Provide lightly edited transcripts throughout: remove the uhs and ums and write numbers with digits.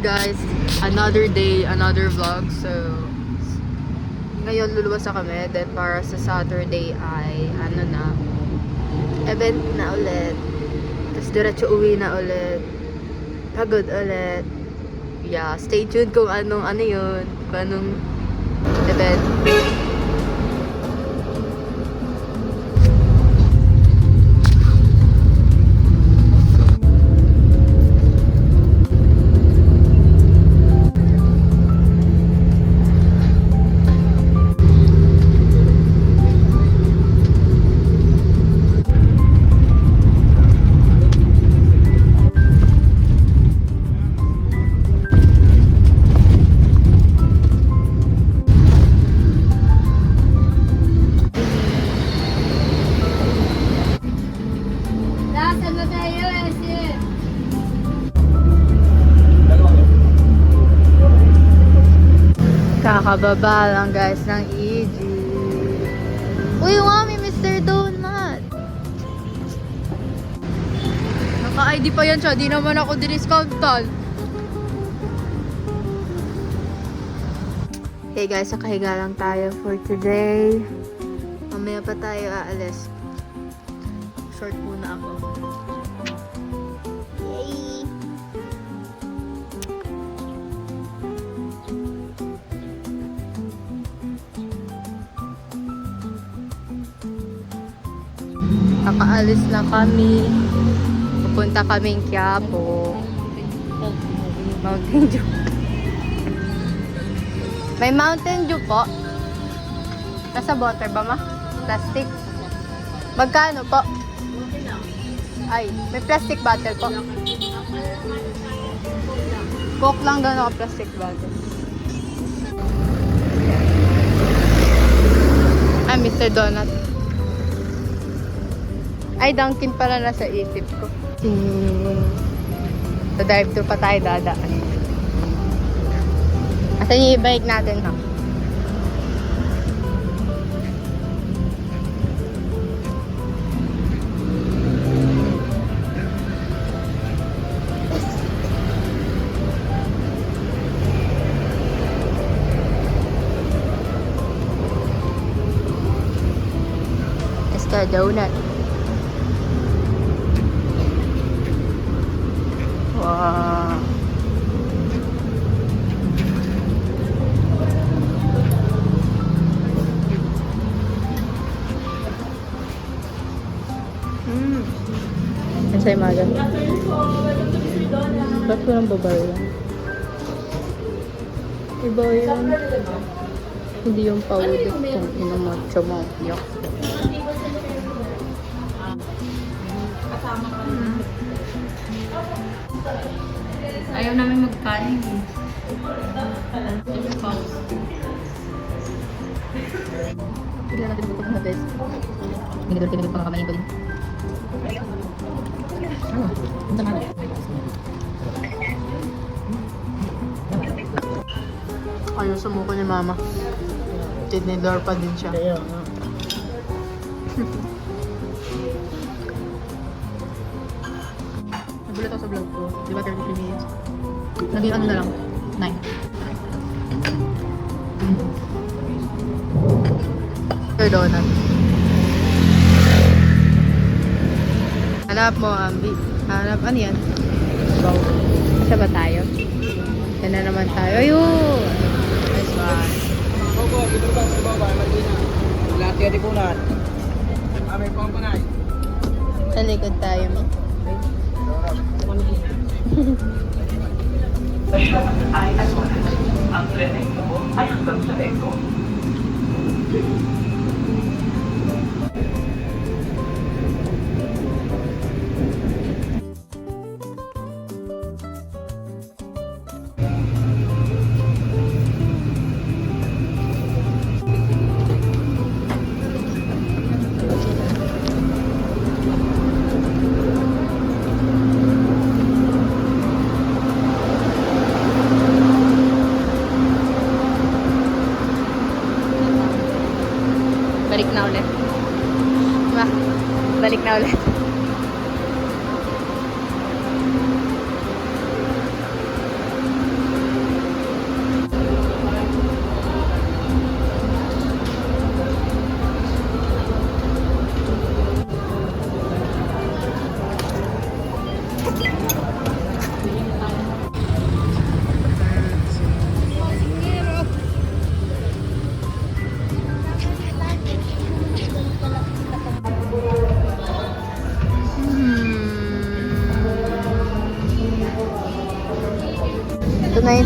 guys, another day, another vlog. So, ngayon luluwas na kami. Then para sa Saturday ay, ano na, event na ulit. Tapos diretso uwi na ulit. Pagod ulit. Yeah, stay tuned kung anong, ano yun. Kung anong event. Kakababa lang guys ng EG. Uy, mami, Mr. Donut. Naka-ID pa yan siya. Di naman ako diniscountan. Hey guys, nakahiga lang tayo for today. Mamaya pa tayo aalis. Short muna ako. Yay! Kakaalis na kami. Pupunta kaming Quiapo. Mountain Dew. May Mountain Dew po. Nasa water ba ma? Plastic. Magkano po? Ay, may plastic bottle po. Coke lang daw naka plastic bottle. Ay, Mr. Donut. Ay, Dunkin pala nasa isip ko. So, drive-thru pa tayo dadaan. Asan yung i-bike natin, ha? Mr. Donut. Wow. Ang say maga. Ba't ko lang babae yan? Iba yun. Hindi yung powder kung inamatcha mo. Yuck. Ayaw namin magkain eh. Bigla natin buko na guys. Tinidor pa nga kamayin ko din. Ang sama. Ayaw sumuko ni mama. Tinidor pa din siya. Ayaw nga. Nagulat ako sa vlog ko. Di ba 33 minutes? Naging ano na lang? 9. Mr. Donut. Hanap mo, Ambi. Hanap, ano yan? Wow. Isa ba tayo? Yan na naman tayo. Ayun! Nice one. Opo, dito ba sa baba? Lahat yan ikunan. May pangpunay. Sa likod tayo, mi. Ay asunod. Ang tren mo ay hanggang sa Eko. Balik na ulit. Diba? Balik na ulit.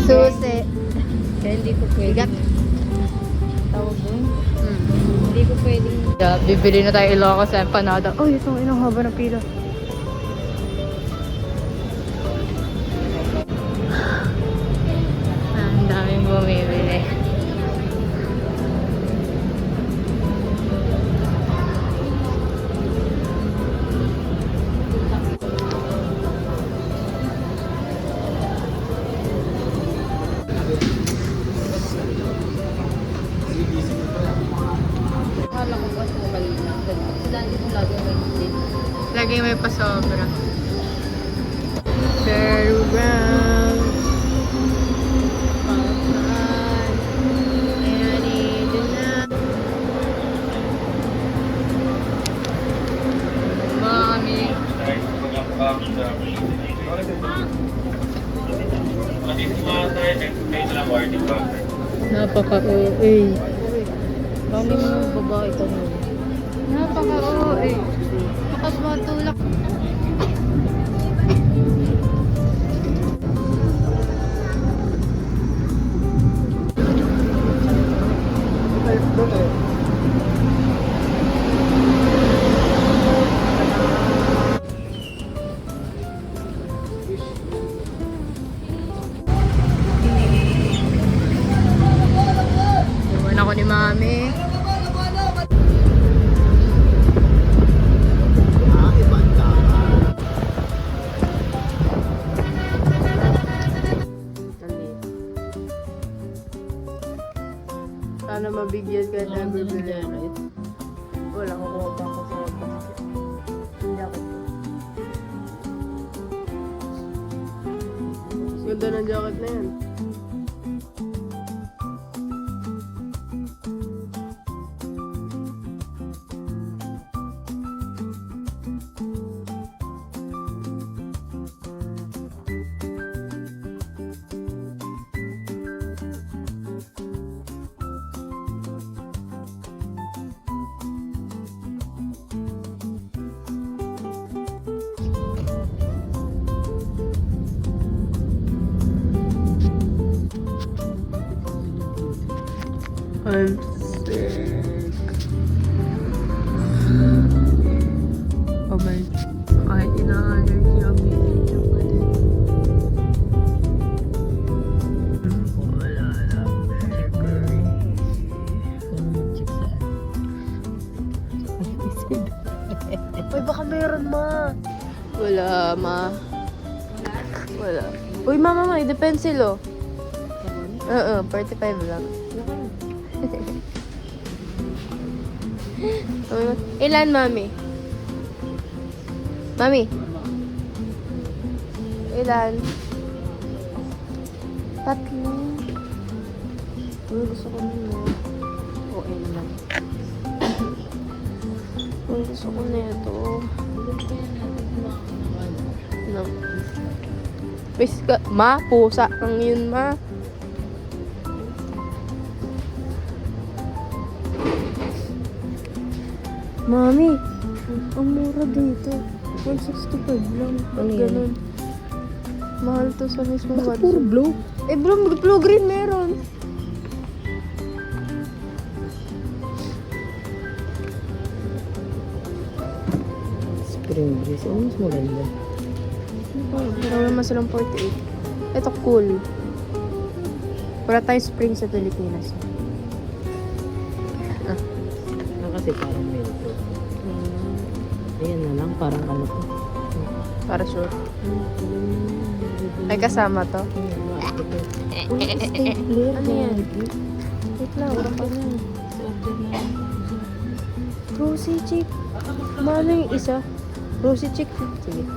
Susi. Kaya hindi ko pwede. Bigat. Tawag doon. Hmm. Hindi ko pwedeng... Yeah, bibili na tayo Ilocos sa empanada. Oh, itong inang haba ng pila. Ang daming bumibili. Akala ko pa sa kanina. Dati ko lagi may hindi. Lagi may pasobra. Very round. I need you now. Mga kami. Napaka-OA. Dami mo babae ito mo. Napaka-OA. Bakas matulak. Iwan ako ni Mami. Sana mabigyan ka na bibili. Wala ko kuha pa ako sa jacket. Ganda ng jacket na yan. I'm sick. Oh my, kahit ina-allergy ang bibigyan ko din. Wala lang. Uy, baka meron ma. Wala ma. Wala. Uy mama, may pencil oh. Oo, 45 lang. Ilan, Mami? Mami? Ilan? 3. Uy, gusto ko nito. Okay naman. Uy, gusto ko nito. No. Ma, pusa ang yun, ma. Mami, ang mura dito. 165 lang. Ano yan? Ganun. Mahal to sa mismong Bakit puro blue? Eh, blue green meron. Spring breeze. Ano mas maganda? Meron naman silang 48. Ito cool. Wala tayong spring sa Pilipinas. Kasi parang medyo. Ayan na lang, parang ano to. Para sure. May kasama to. Ano yan? Wait lang, wala pa na. Rosy chick. Mano yung isa? Rosy chick. Sige.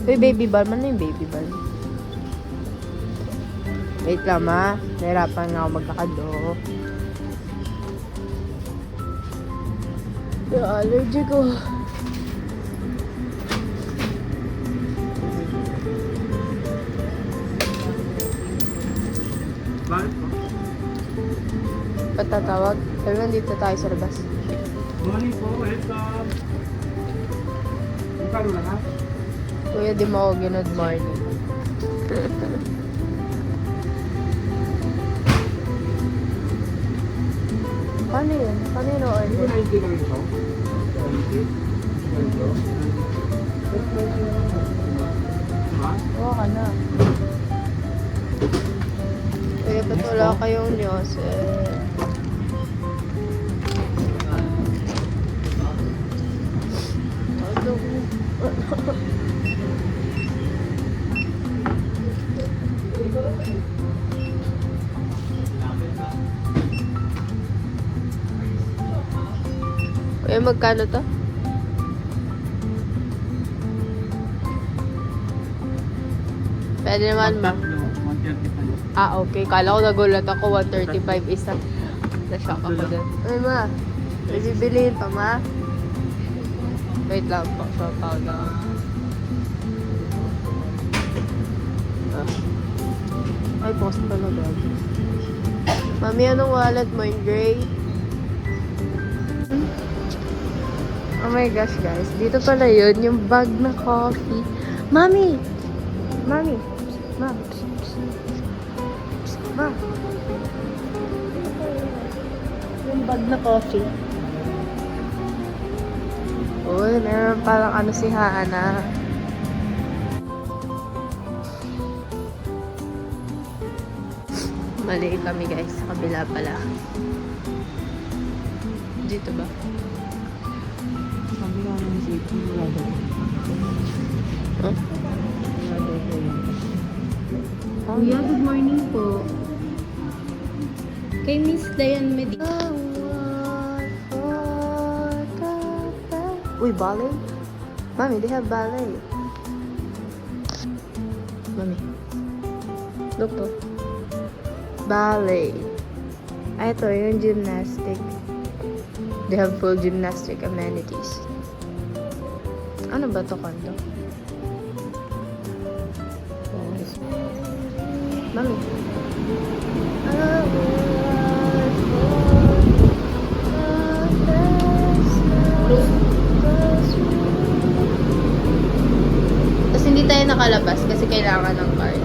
Uy, baby ball. Mano yung baby ball? Wait lang, ma. Nahirapan nga ako maglakad, oh. Yung allergy ko. Bakit po? Patatawag? Pero nandito tayo sa labas. Morning po, welcome. Magkano na ha? Kuya, di mo ako good morning. Paano yun? Paano yun order? 290 lang ito. 290. Ha? Oo ka na. Kaya ba't wala kayong news eh? Kuya, magkano to? Pwede naman ma. Tatlo, 135. Ah, okay. Kala ko nagulat ako, 135 isa. Na-shock ako dun. Ay, ma. May bibiliin pa, ma? Wait lang po. Sopaw lang. Ay, post pa na bag. Mami, anong wallet mo? In gray? Oh my gosh, guys. Dito pala yun. Yung bag na coffee. Mami! Mami! Ma! Ma! Yung bag na coffee. Uy, meron parang ano si Hana. Mali kami guys, sa kabila pala. Dito ba? Sabi nga naman si Ito, wala daw. Huh? Wala daw po yun. Kuya, good morning po. Kay Miss Dayan Medi. Uy, ballet? Mami, they have ballet. Mami. Look po. Ballet. Ay, ito, yung gymnastic. They have full gymnastic amenities. Ano ba to, kondo? Mami. Tapos hindi tayo nakalabas kasi kailangan ng card.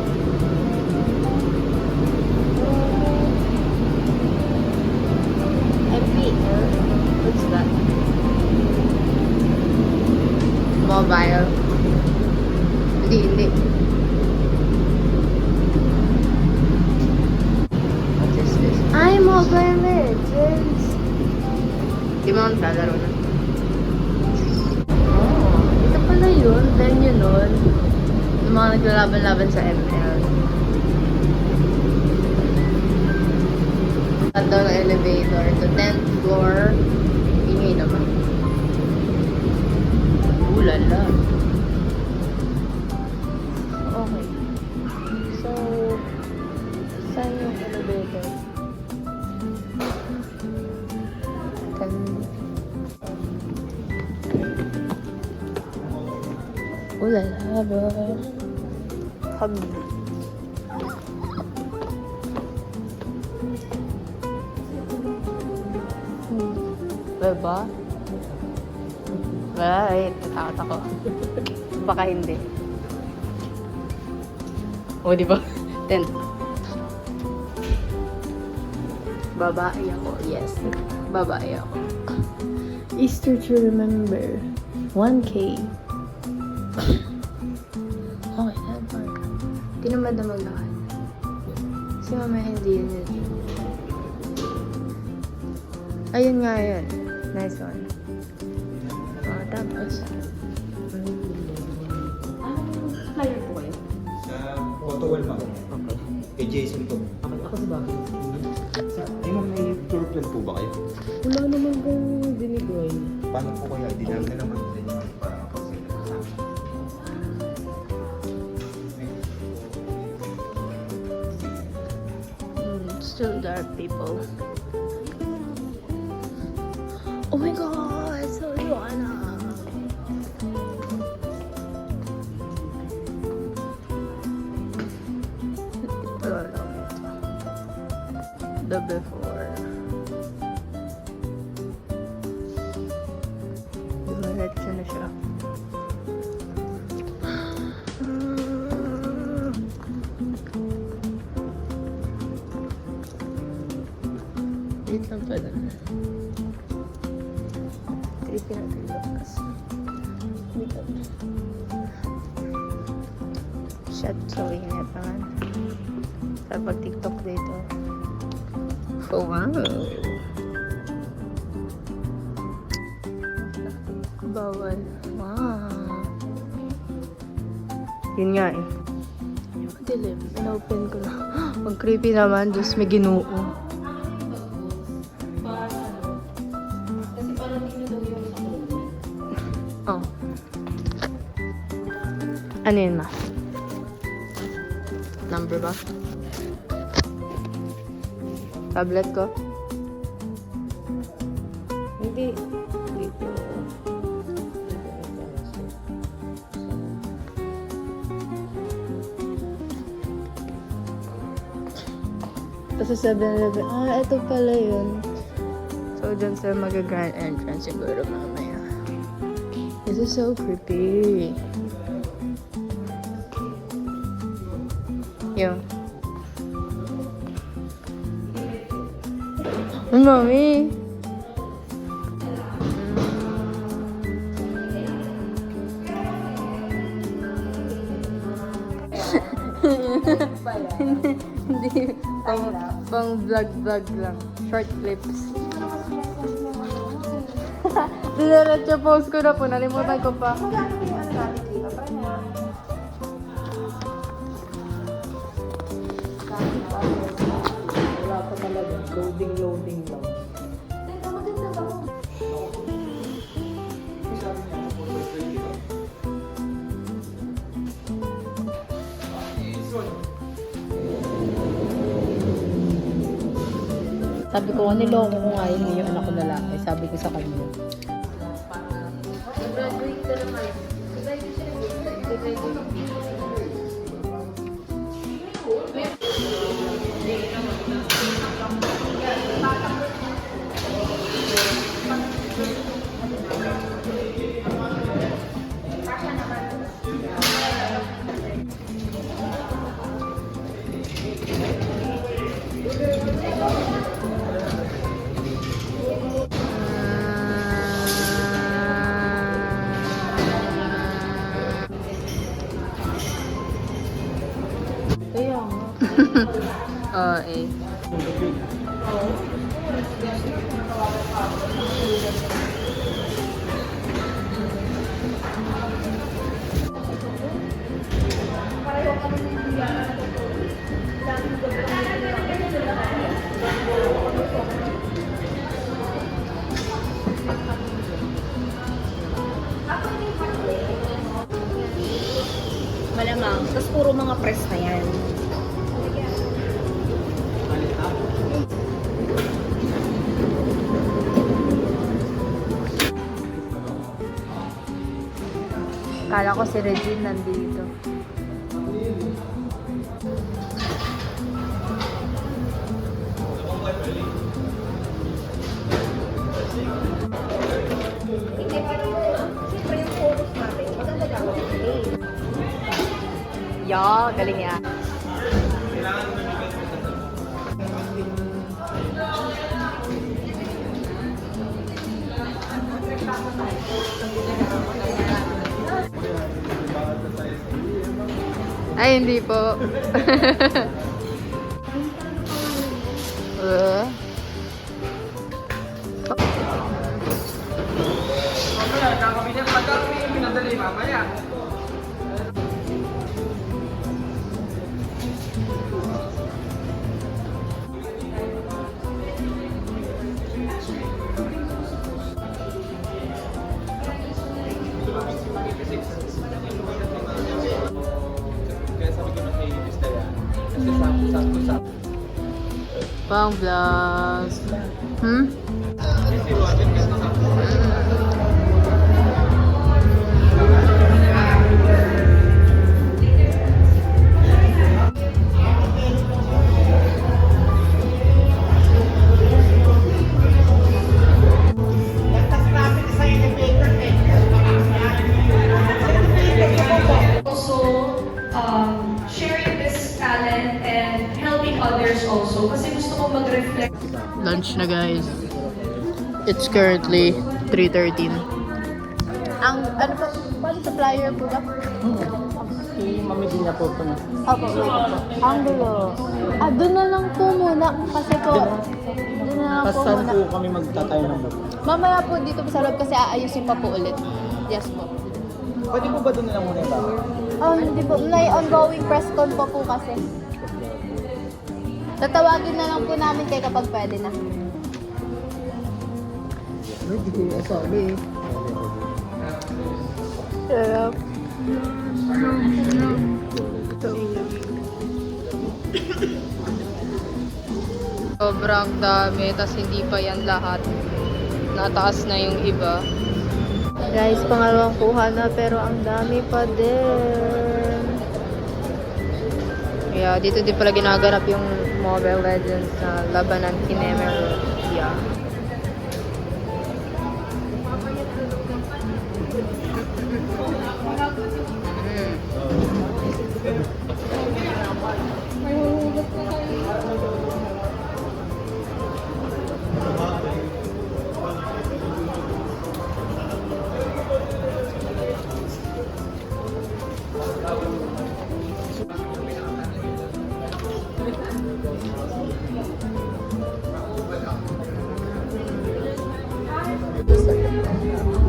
MPL? What's that? Mobile. Hindi. What is this? Ay, Mobile Legends! Di mo ang lalaro na. Oh, ito pala yun. Venue nun. Yung mga naglalaban-laban sa ML. At daw ng elevator to 10th floor. Ingay naman. Ulala. Okay. So, saan yung elevator? Ulala, bro. Hug. Diba? Right. Natakot ako. Baka hindi. O, diba? 10. Babae ako. Yes. Babae ako. Easter to remember. 1K. Okay, that part. Tinamad na maglakad. Si mama hindi yun. Ayun nga yun. Nice one. Oh, tapos. Flyer po kayo? Sa photo wall ma'am. Okay. Kay Jason to. Ako sa bakit? Ay ma'am, may tour plan po ba kayo? Wala naman kang dinigoy. Paano po kaya? Hindi namin na naman din yung para makapagsalita sa amin. Still dark people. Oh my god, so Joanna. The before. Dumiretso na siya. Maliit lang pala. Creepy na ito bukas. Shot, so ingat naman. Sa pag-tiktok dito. Oh, wow! Bawal. Wow! Yun nga eh. Dilim. In-open ko na. Ang creepy naman. Diyos, may ginoo. Kasi parang hindi daw yung sa clothing. Oh. Ano yun, ma? Number ba? Tablet ko? Hindi. Dito. Tapos sa 7-Eleven, ito pala yun. So, dyan sa mag-grand entrance siguro mamaya. This is so creepy. Yo. Oh, mami! Hindi, pang vlog lang. Short clips. Diretso post ko na po. Nalimutan ko pa. Wala pa talaga. Loading lang. Sabi ko, niloko ko nga yun yung anak ko lalaki. Sabi ko sa kanya. Graduate ka naman. Kaya nga. Oo, eh. Malamang. Tapos puro mga press na yan. Kala ko si Regine nandito. Siyempre yung focus natin. Maganda dapat. Yo, galing yan. Ay, hindi po. Mamaya, kakabili ang pagkakabili yung pinadali mamaya. Kaya sabi ko na kay Mr. yan. Kasi sakto-sakto. Pang vlogs. Kasi Roger kasi sakto. Also sharing this talent and helping others also kasi gusto ko mag Lunch na guys. It's currently 3:13. Ang ano po? Paano sa flyer po ba? Si Mami Dina po ito na. Opo, wait po. Ang gulo. Doon na lang po muna. Kasi po, doon na lang po Tapos saan muna. po kami magtatayo ng bag? Mamaya po dito po sa loob kasi aayusin pa po ulit. Yes po. Pwede po ba doon na lang muna yung bahay? Hindi po. May ongoing press con po kasi. Tatawagin na lang po namin kayo kapag pwede na. Hindi ko asabi eh. Sarap. Sobrang dami, tas hindi pa yan lahat. Nataas na yung iba. Guys, pangalawang kuha na pero ang dami pa din. Yeah, dito din pala ginaganap yung Mobile Legends na labanan Kinemer. Yeah.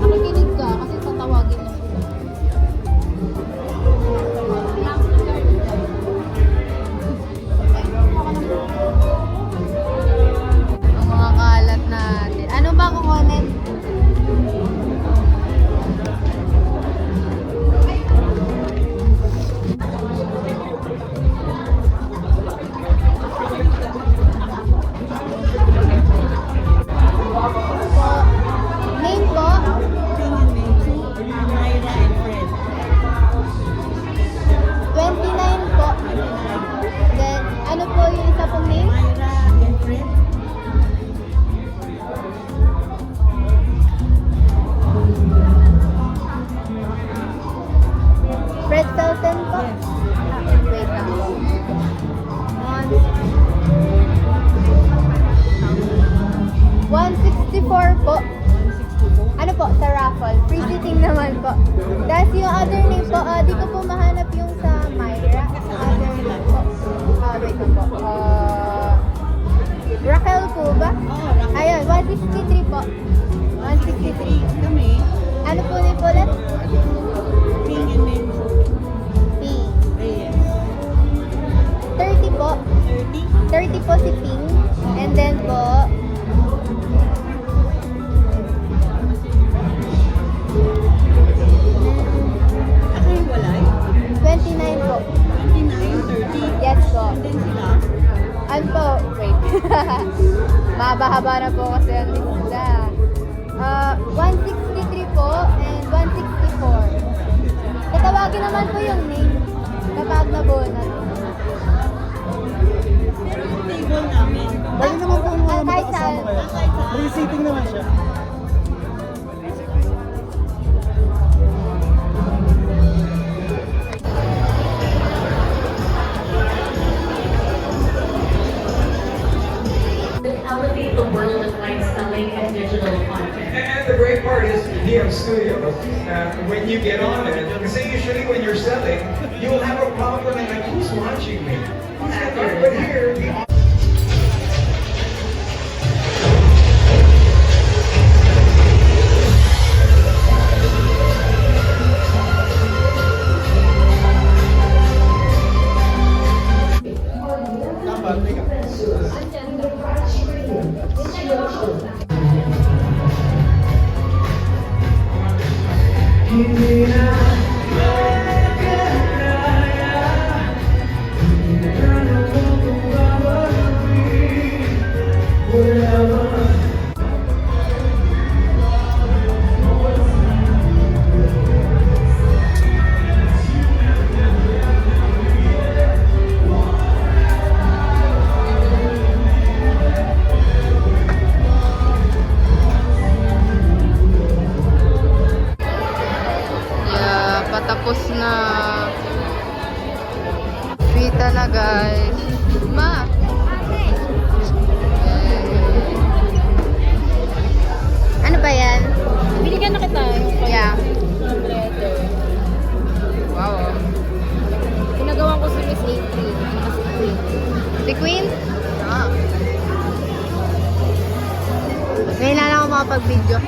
Nakikinig ka kasi tatawagin mo. Ang mga kalat natin. Ano ba kukunin? Name po? 29 po. Then, ano po yung isa pong name? Fred Felton po? Wait lang po. 164 po. Ano po, sa raffle. Free seating naman po. Tapos yung other name po, di ko po mahanap yung sa Myra. Other name po. Wait lang po. Raquel po ba? Ayun, 163 po. 163. Kami, Ano po name po ulit? Ping and then P. Reyes. 30 po. 30? 30 po si Ping. And then po, Ako yung walay? 29 po. 29, 30. Yes po. And then sila? Ano po? Wait. Mahaba-haba na po kasi ang lista. 163 po and 164. Tatawagin naman po yung name kapag nabuo na. Pero yung table namin, Pwede naman po mga kahit saan. magkakasama kayo. Free seating naman siya. Elevate the world of live selling and digital content. And the great part is DM Studio. When you get on it, because usually when you're selling, you will have a problem and like, who's watching me? But here, the Dapat, teka. makapag-video.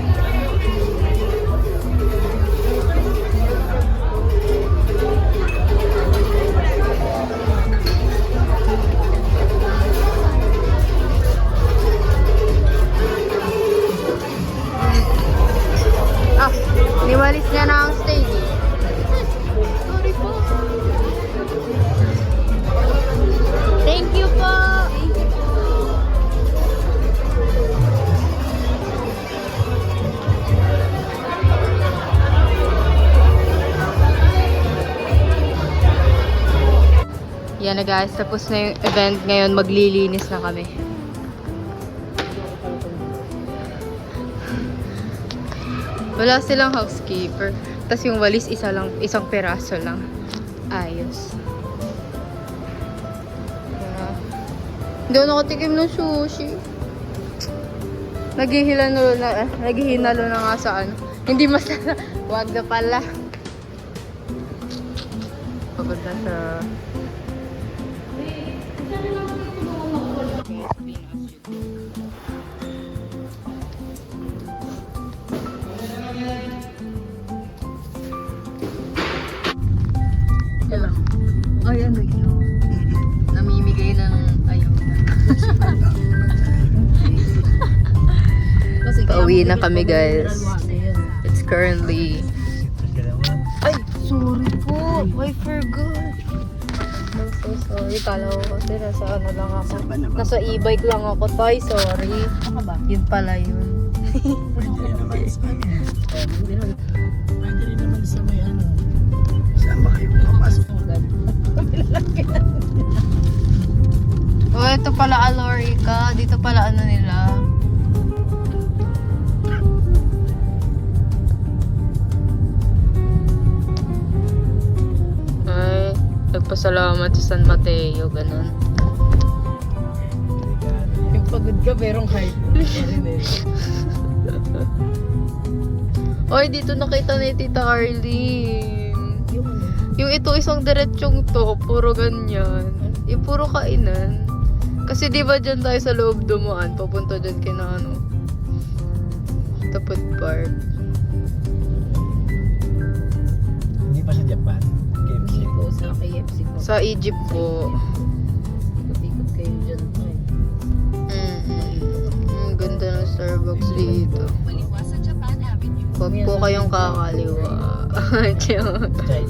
Ah, niwalis niya na ang stage. Sorry po. Thank you po. Yan na guys, tapos na yung event. Ngayon maglilinis na kami. Wala silang housekeeper. Tapos yung walis isang peraso lang. Ayos. Hindi ako nakatikim ng sushi. Naghihinalo na nga sa ano. Hindi masarap. Wag na pala. Pagod na sa... Hello. Ay, ano yun? Namimigay ng ayuda. Pauwi na kami, guys. It's currently... Ay, sorry po. I forgot. I'm so sorry. Kala ko kasi nasa ano lang ako. Nasa e-bike lang ako, Toy. Sorry. Yun pala yun. Pwede rin naman sa may ano. Sama kayo pumasok. Oh, ito pala Alorica. Dito pala ano nila. Ay, nagpasalamat sa San Mateo, ganun. Yung pagod ka, merong hype. Oy, dito nakita ni Tita Arlene. Yung ito isang diretsyong to, puro ganyan. Yung puro kainan. Kasi di ba dyan tayo sa loob dumaan, papunta dyan kina ano, Tapot Park. Hindi pa sa Japan. KFC. Hindi po sa KFC po. Sa Egypt po. Ikot kayo dyan. Ang ganda ng Starbucks dito. Huwag po kayong kakaliwa. Sa China na tayo.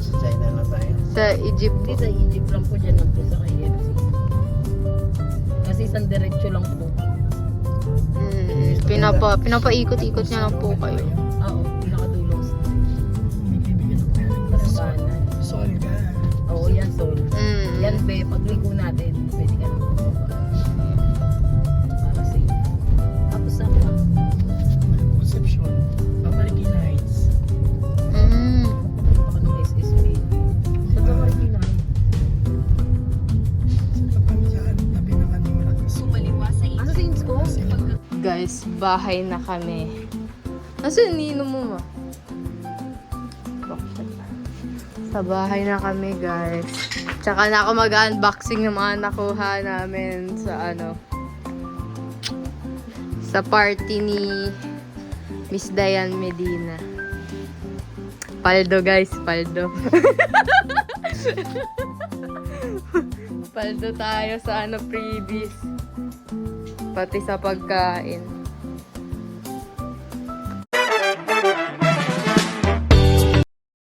Sa Egypt Hindi po. sa Egypt lang po dyan lang po sa KFC. Kasi isang diretsyo lang po. Pinapaikot-ikot niya lang po kayo. Oo, pinakadulong sa May kaibigan ako yan. kasabanan. Sol ka. Oo, yan Sol. Mm. Yan be, pagligo natin, pwede ka naman bumaba. Para safe. Tapos saan pa? Conception. Pamarikina Heights. Mm. Baka nung SSP. Sa Tamarikina. Sa Pamsaan, tabi ng ano yung malakas. Ano sa Insko? Guys, bahay na kami. Nasaan nino mo ma? Sa bahay na kami, guys. Tsaka na ako mag-unboxing ng mga nakuha namin sa ano, sa party ni Miss Diane Medina. Paldo, guys, paldo. Paldo tayo sa ano, previous. Pati sa pagkain.